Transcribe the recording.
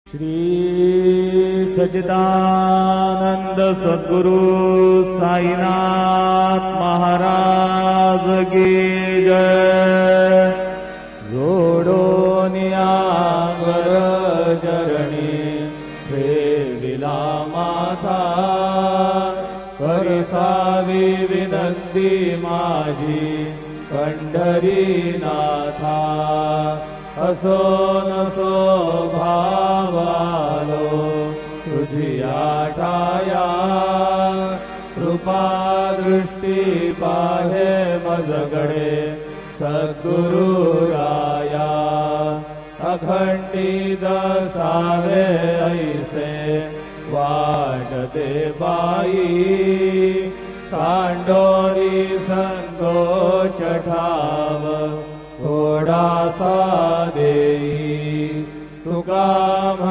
श्री सच्चिदानंद सद्गुरु साईनाथ महाराज की जय। जोडोनिया वर चरणी ठेविला माथा, करसावी विनंती माझी पंढरीनाथा। असो नसो भावालो तुझी आठाया, कृपा दृष्टी पाहे मजगडे सद्गुरु राया। अखंडित सावे ऐसे वाटते बाई, सांडोळी संकोच ठाव थोडासा देई। तुका